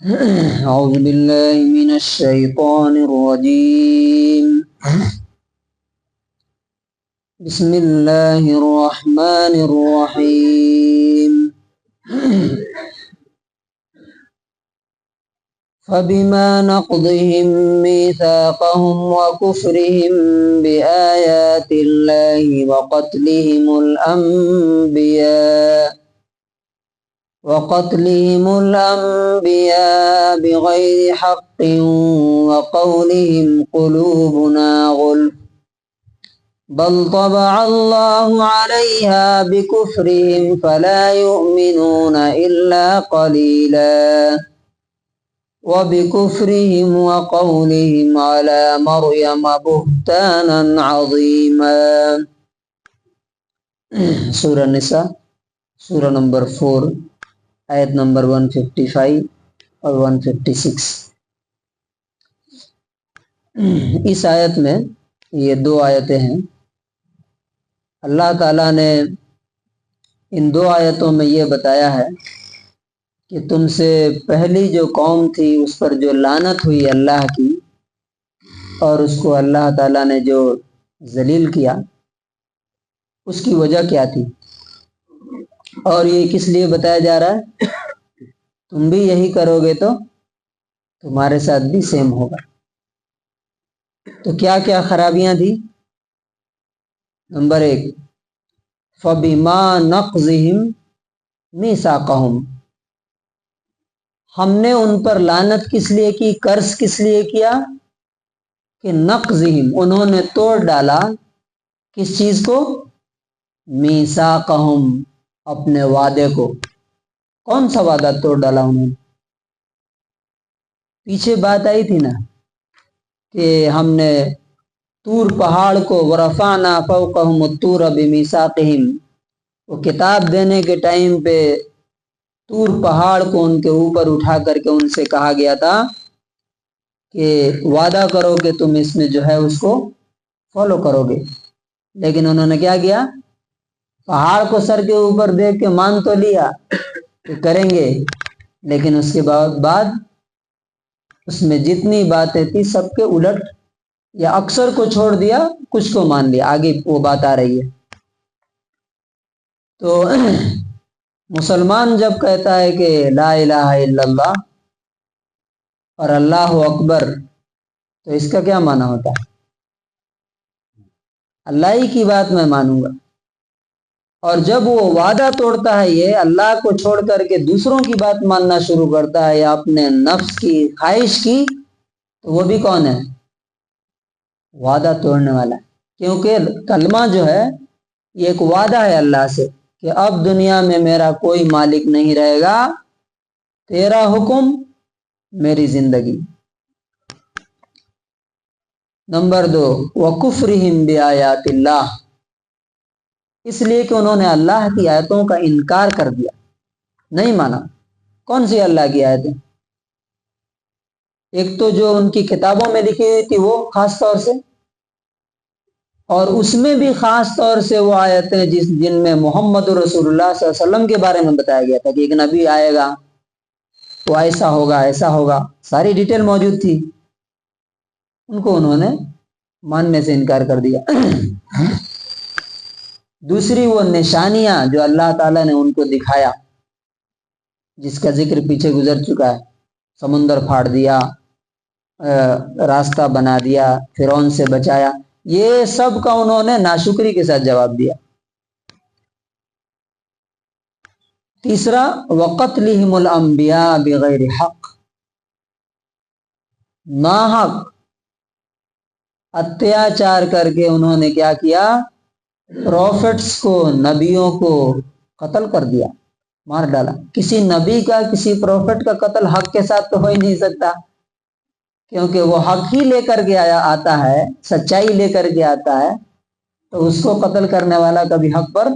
أعوذ بالله من الشيطان الرجيم. بسم الله الرحمن الرحيم. فبما نقضهم ميثاقهم وكفرهم بآيات الله وقتلهم الأنبياء بغير حق وقولهم قلوبنا غلف بل طبع الله عليها بكفرهم فلا يؤمنون إلا قليلا وبكفرهم وقولهم على مريم بهتانا عظيما. سورہ نساء سورہ نمبر 4 آیت نمبر 155 اور 156. اس آیت میں یہ دو آیتیں ہیں. اللہ تعالیٰ نے ان دو آیتوں میں یہ بتایا ہے کہ تم سے پہلی جو قوم تھی اس پر جو لعنت ہوئی اللہ کی، اور اس کو اللہ تعالیٰ نے جو ذلیل کیا، اس کی وجہ کیا تھی، اور یہ کس لیے بتایا جا رہا ہے. تم بھی یہی کرو گے تو تمہارے ساتھ بھی سیم ہوگا. تو کیا کیا خرابیاں تھی؟ نمبر 1، فَبِمَا نَقْضِهِمْ مِيثَاقَهُمْ، ہم نے ان پر لعنت کس لیے کی، قرض کس لیے کیا کہ نقضہم، انہوں نے توڑ ڈالا کس چیز کو، میثاقہم، اپنے وعدے کو. کون سا وعدہ توڑ ڈالا انہوں نے؟ پیچھے بات آئی تھی نا کہ ہم نے طور پہاڑ کو ورفعنا فوقہم الطور بمیثاقہم، وہ کتاب دینے کے ٹائم پہ طور پہاڑ کو ان کے اوپر اٹھا کر کے ان سے کہا گیا تھا کہ وعدہ کرو کہ تم اس میں جو ہے اس کو فالو کرو گے. لیکن انہوں نے کیا کیا، پہاڑ کو سر کے اوپر دیکھ کے مان تو لیا کہ کریں گے، لیکن اس کے بعد اس میں جتنی باتیں تھی سب کے الٹ، یا اکثر کو چھوڑ دیا، کچھ کو مان لیا. آگے وہ بات آ رہی ہے. تو مسلمان جب کہتا ہے کہ لا الہ الا اللہ اور اللہ اکبر، تو اس کا کیا معنی ہوتا ہے؟ اللہ ہی کی بات میں مانوں گا. اور جب وہ وعدہ توڑتا ہے یہ اللہ کو چھوڑ کر کے دوسروں کی بات ماننا شروع کرتا ہے یا اپنے نفس کی خواہش کی، تو وہ بھی کون ہے؟ وعدہ توڑنے والا. کیونکہ کلمہ جو ہے یہ ایک وعدہ ہے اللہ سے کہ اب دنیا میں میرا کوئی مالک نہیں رہے گا، تیرا حکم میری زندگی. نمبر 2، وَكُفْرِهِمْ بِآيَاتِ اللَّهِ، اس لیے کہ انہوں نے اللہ کی آیتوں کا انکار کر دیا، نہیں مانا. کون سی اللہ کی آیتیں؟ ایک تو جو ان کی کتابوں میں لکھی ہوئی تھی وہ خاص طور سے، اور اس میں بھی خاص طور سے وہ آیتیں جن میں محمد رسول اللہ صلی اللہ علیہ وسلم کے بارے میں بتایا گیا تھا کہ ایک نبی آئے گا، وہ ایسا ہوگا ایسا ہوگا، ساری ڈیٹیل موجود تھی. ان کو انہوں نے ماننے سے انکار کر دیا. دوسری وہ نشانیاں جو اللہ تعالیٰ نے ان کو دکھایا، جس کا ذکر پیچھے گزر چکا ہے، سمندر پھاڑ دیا، راستہ بنا دیا، فرعون سے بچایا، یہ سب کا انہوں نے ناشکری کے ساتھ جواب دیا. تیسرا، وَقَتْلِهِمُ الْأَنْبِيَاءَ بِغَيْرِ حَقٍّ، ناحق اتیاچار کر کے انہوں نے کیا کیا، پروفٹس کو، نبیوں کو قتل کر دیا، مار ڈالا. کسی نبی کا، کسی پروفٹ کا قتل حق کے ساتھ تو ہو ہی نہیں سکتا، کیونکہ وہ حق ہی لے کر کے آتا ہے، سچائی لے کر کے آتا ہے، تو اس کو قتل کرنے والا کبھی حق پر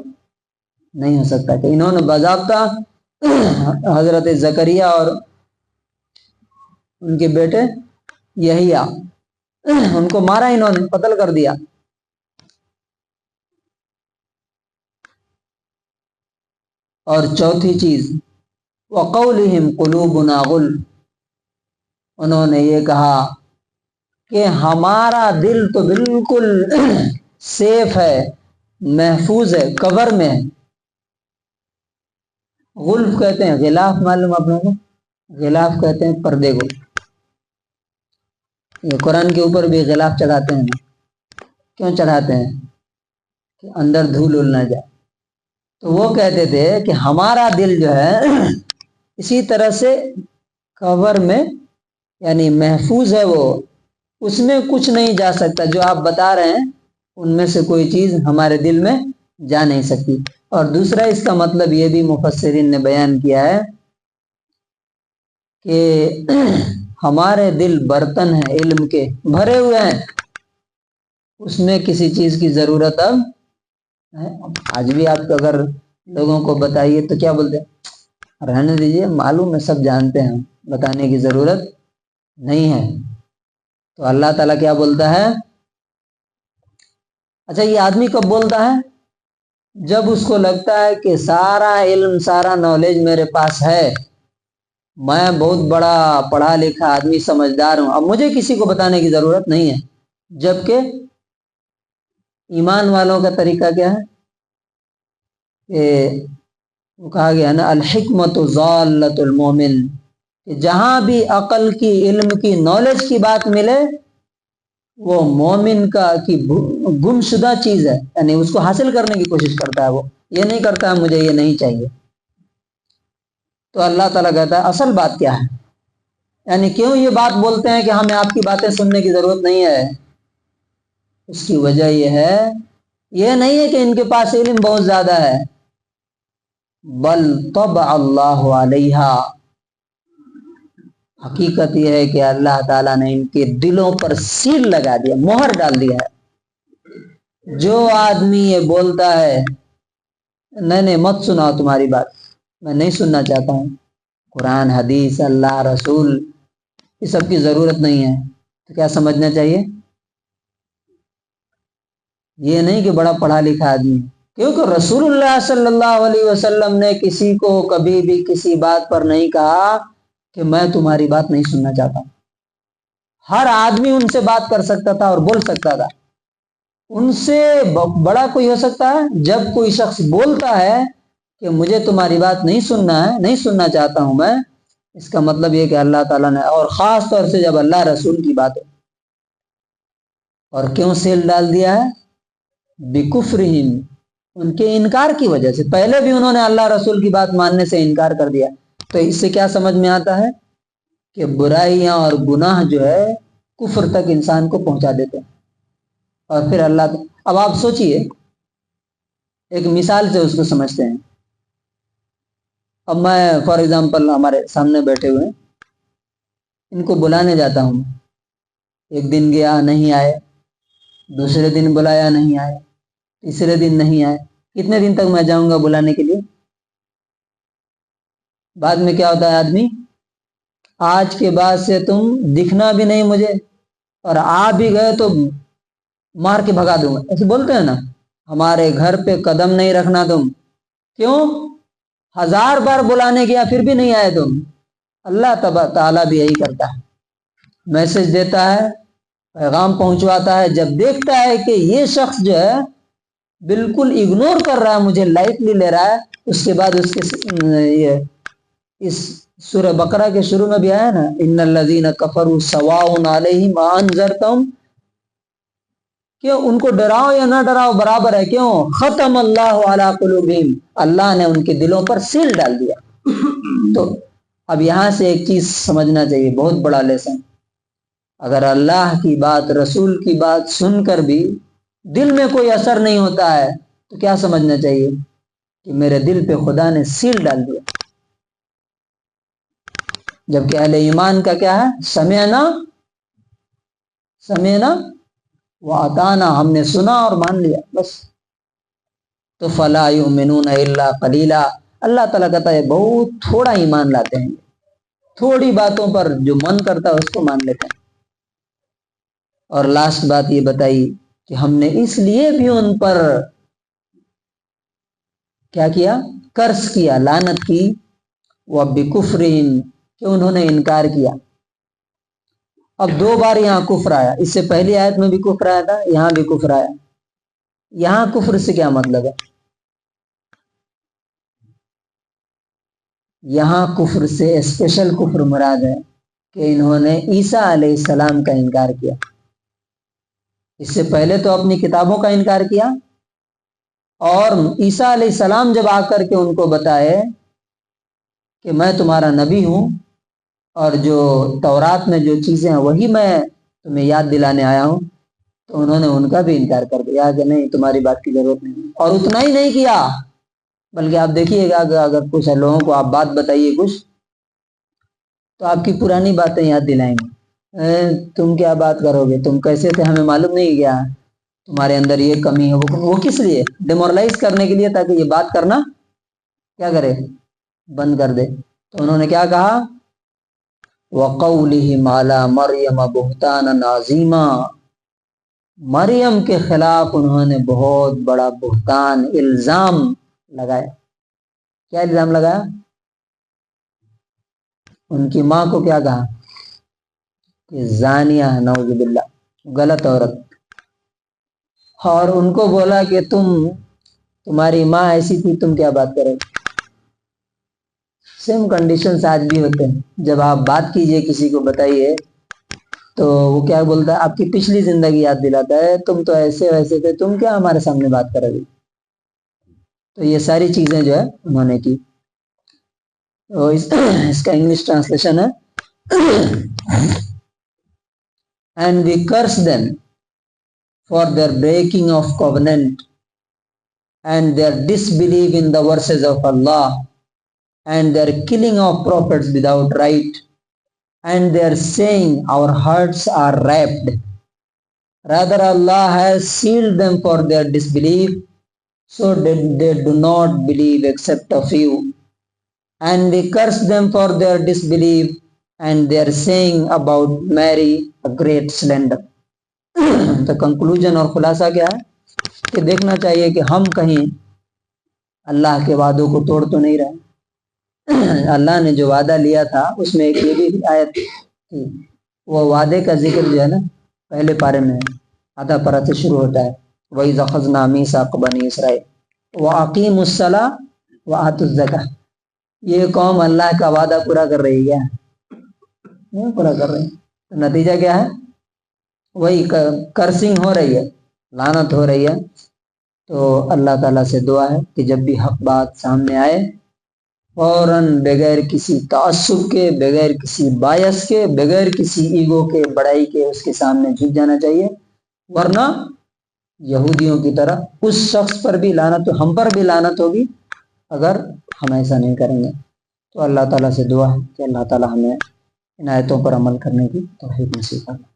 نہیں ہو سکتا. کہ انہوں نے باضابطہ حضرت زکریا اور ان کے بیٹے یحییٰ، ان کو مارا، انہوں نے قتل کر دیا. اور چوتھی چیز، وَقَوْلِهِمْ قُلُوبُنَا غُلْفٌ، انہوں نے یہ کہا کہ ہمارا دل تو بالکل سیف ہے، محفوظ ہے، کور میں ہے۔ غلف کہتے ہیں غلاف، معلوم آپ لوگوں کو؟ غلاف کہتے ہیں پردے کو۔ یہ قرآن کے اوپر بھی غلاف چڑھاتے ہیں نا، کیوں چڑھاتے ہیں؟ کہ اندر دھول اڑ نہ جائے۔ تو وہ کہتے تھے کہ ہمارا دل جو ہے اسی طرح سے کور میں، یعنی محفوظ ہے، وہ اس میں کچھ نہیں جا سکتا۔ جو آپ بتا رہے ہیں ان میں سے کوئی چیز ہمارے دل میں جا نہیں سکتی۔ اور دوسرا اس کا مطلب یہ بھی مفسرین نے بیان کیا ہے کہ ہمارے دل برتن ہیں علم کے، بھرے ہوئے ہیں، اس میں کسی چیز کی ضرورت اب ہے۔ آج بھی آپ اگر لوگوں کو بتائیے تو کیا بولتے ہیں؟ رہنے دیجیے، معلوم ہے، سب جانتے ہیں، بتانے کی ضرورت نہیں ہے۔ تو اللہ تعالیٰ کیا بولتا ہے؟ اچھا، یہ آدمی کب بولتا ہے؟ جب اس کو لگتا ہے کہ سارا علم، سارا نالج میرے پاس ہے، میں بہت بڑا پڑھا لکھا آدمی، سمجھدار ہوں، اب مجھے کسی کو بتانے کی ضرورت نہیں ہے۔ جبکہ ایمان والوں کا طریقہ کیا ہے کہ وہ کہا گیا نا الحکمت ضالۃ المومن، کہ جہاں بھی عقل کی، علم کی، نالج کی بات ملے وہ مومن کا کی گمشدہ چیز ہے، یعنی اس کو حاصل کرنے کی کوشش کرتا ہے، وہ یہ نہیں کرتا ہے مجھے یہ نہیں چاہیے۔ تو اللہ تعالیٰ کہتا ہے اصل بات کیا ہے؟ یعنی کیوں یہ بات بولتے ہیں کہ ہمیں آپ کی باتیں سننے کی ضرورت نہیں ہے؟ اس کی وجہ یہ نہیں ہے کہ ان کے پاس علم بہت زیادہ ہے، بل طبع اللہ علیہا، حقیقت یہ ہے کہ اللہ تعالیٰ نے ان کے دلوں پر سیل لگا دیا، مہر ڈال دیا ہے۔ جو آدمی یہ بولتا ہے نہیں مت سناؤ تمہاری بات، میں نہیں سننا چاہتا ہوں، قرآن، حدیث، اللہ، رسول، یہ سب کی ضرورت نہیں ہے، تو کیا سمجھنا چاہیے؟ یہ نہیں کہ بڑا پڑھا لکھا آدمی، کیونکہ رسول اللہ صلی اللہ علیہ وسلم نے کسی کو کبھی بھی کسی بات پر نہیں کہا کہ میں تمہاری بات نہیں سننا چاہتا ہوں۔ ہر آدمی ان سے بات کر سکتا تھا اور بول سکتا تھا۔ ان سے بڑا کوئی ہو سکتا ہے؟ جب کوئی شخص بولتا ہے کہ مجھے تمہاری بات نہیں سننا ہے، نہیں سننا چاہتا ہوں میں، اس کا مطلب یہ کہ اللہ تعالیٰ نے، اور خاص طور سے جب اللہ رسول کی بات ہے، اور کیوں سیل ڈال دیا ہے؟ بکفرہم، ان کے انکار کی وجہ سے۔ پہلے بھی انہوں نے اللہ رسول کی بات ماننے سے انکار کر دیا۔ تو اس سے کیا سمجھ میں آتا ہے کہ برائیاں اور گناہ جو ہے کفر تک انسان کو پہنچا دیتے ہیں۔ اور پھر اب آپ سوچئے، ایک مثال سے اس کو سمجھتے ہیں۔ اب میں فار ایگزامپل ہمارے سامنے بیٹھے ہوئے ہیں، ان کو بلانے جاتا ہوں، ایک دن گیا نہیں آئے، دوسرے دن بلایا نہیں آئے، تیسرے دن نہیں آئے، کتنے دن تک میں جاؤں گا بلانے کے لیے؟ بعد میں کیا ہوتا ہے آدمی؟ آج کے بعد سے تم دکھنا بھی نہیں مجھے، اور آ بھی گئے تو مار کے بھگا دوں گا، ایسے بولتے ہیں نا، ہمارے گھر پہ قدم نہیں رکھنا تم۔ کیوں؟ 1000 بار بلانے گیا پھر بھی نہیں آئے تم۔ اللہ تعالیٰ بھی یہی کرتا ہے، میسج دیتا ہے، پیغام پہنچواتا ہے، جب دیکھتا ہے کہ یہ شخص جو ہے بالکل اگنور کر رہا ہے، مجھے لائٹلی لے رہا ہے، اس کے بعد اس کے اس سورہ بقرہ کے شروع میں بھی آیا نا، ان الذین کفروا سواء علیہم انذرتہم، کہ ان کو ڈراؤ یا نہ ڈراؤ برابر ہے۔ کیوں؟ ختم اللہ علی قلوبہم، اللہ نے ان کے دلوں پر سیل ڈال دیا۔ تو اب یہاں سے ایک چیز سمجھنا چاہیے، بہت بڑا لیسن۔ اگر اللہ کی بات، رسول کی بات سن کر بھی دل میں کوئی اثر نہیں ہوتا ہے تو کیا سمجھنا چاہیے؟ کہ میرے دل پہ خدا نے سیل ڈال دیا۔ جبکہ اہل ایمان کا کیا ہے؟ سمعنا واطعنا، ہم نے سنا اور مان لیا، بس۔ تو فلا یؤمنون الا قلیلا، اللہ تعالیٰ کہتا ہے بہت تھوڑا ایمان لاتے ہیں، تھوڑی باتوں پر جو من کرتا ہے اس کو مان لیتے ہیں۔ اور لاسٹ بات یہ بتائی کہ ہم نے اس لیے بھی ان پر کیا کیا؟ کرس کیا، لعنت کی، وَبِكُفْرِهِمْ، کہ انہوں نے انکار کیا۔ اب 2 بار یہاں کفر آیا، اس سے پہلی آیت میں بھی کفر آیا تھا، یہاں بھی کفر آیا۔ یہاں کفر سے کیا مطلب ہے؟ یہاں کفر سے اسپیشل کفر مراد ہے کہ انہوں نے عیسیٰ علیہ السلام کا انکار کیا۔ اس سے پہلے تو اپنی کتابوں کا انکار کیا، اور عیسیٰ علیہ السلام جب آ کر کے ان کو بتائے کہ میں تمہارا نبی ہوں اور جو تورات میں جو چیزیں ہیں وہی میں تمہیں یاد دلانے آیا ہوں، تو انہوں نے ان کا بھی انکار کر دیا کہ نہیں، تمہاری بات کی ضرورت نہیں۔ اور اتنا ہی نہیں کیا، بلکہ آپ دیکھیے گا کہ اگر کچھ لوگوں کو آپ بات بتائیے کچھ، تو آپ کی پرانی باتیں یاد دلائیں گے۔ تم کیا بات کرو گے، تم کیسے تھے ہمیں معلوم نہیں کیا، تمہارے اندر یہ کمی ہے وہ کس لیے؟ ڈیمورلائز کرنے کے لیے، تاکہ یہ بات کرنا کیا کرے، بند کر دے۔ تو انہوں نے کیا کہا؟ وَقَوْلِهِمْ عَلَى مَرْيَمَ بُهْتَانًا عَظِيمًا، مریم کے خلاف انہوں نے بہت بڑا بہتان، الزام لگایا۔ کیا الزام لگایا؟ ان کی ماں کو کیا کہا کہ زانیہ، نعوذ باللہ، غلط عورت۔ اور ان کو بولا کہ تمہاری ماں ایسی تھی، تم کیا بات کرو۔ سیم کنڈیشنز آج بھی ہوتے ہیں، جب آپ بات کیجئے کسی کو بتائیے تو وہ کیا بولتا ہے، آپ کی پچھلی زندگی یاد دلاتا ہے، تم تو ایسے ویسے تھے، تم کیا ہمارے سامنے بات کرو گے۔ تو یہ ساری چیزیں جو ہے انہوں نے کی۔ تو اس کا انگلش ٹرانسلیشن ہے and we curse them for their breaking of covenant and their disbelief in the verses of Allah and their killing of prophets without right and their saying our hearts are wrapped. Rather, Allah has sealed them for their disbelief, so that they do not believe except a few. And we curse them for their disbelief and their saying about Mary a great slender. تو conclusion اور خلاصہ کیا ہے کہ دیکھنا چاہیے کہ ہم کہیں اللہ کے وعدوں کو توڑ تو نہیں رہے۔ اللہ نے جو وعدہ لیا تھا اس میں ایک یہ بھی آیت تھی، وہ وعدے کا ذکر جو ہے نا پہلے پارے میں آدھا پارہ سے شروع ہوتا ہے، وَإِذْ أَخَذْنَا مِيثَاقَ بَنِي إِسْرَائِيلَ وَأَقِيمُوا الصَّلَاةَ وَآتُوا الزَّكَاةَ۔ یہ قوم اللہ کا وعدہ پورا کر رہی ہے، نہیں پورا کر رہی، تو نتیجہ کیا ہے؟ وہی کرسنگ ہو رہی ہے، لعنت ہو رہی ہے۔ تو اللہ تعالیٰ سے دعا ہے کہ جب بھی حق بات سامنے آئے فوراً بغیر کسی تعصب کے، بغیر کسی بایس کے، بغیر کسی ایگو کے، بڑائی کے اس کے سامنے جھک جانا چاہیے، ورنہ یہودیوں کی طرح اس شخص پر بھی لعنت، ہم پر بھی لعنت ہوگی اگر ہم ایسا نہیں کریں گے۔ تو اللہ تعالیٰ سے دعا ہے کہ اللہ تعالیٰ ہمیں ان آیتوں پر عمل کرنے کی توفیق نصیب فرمائے۔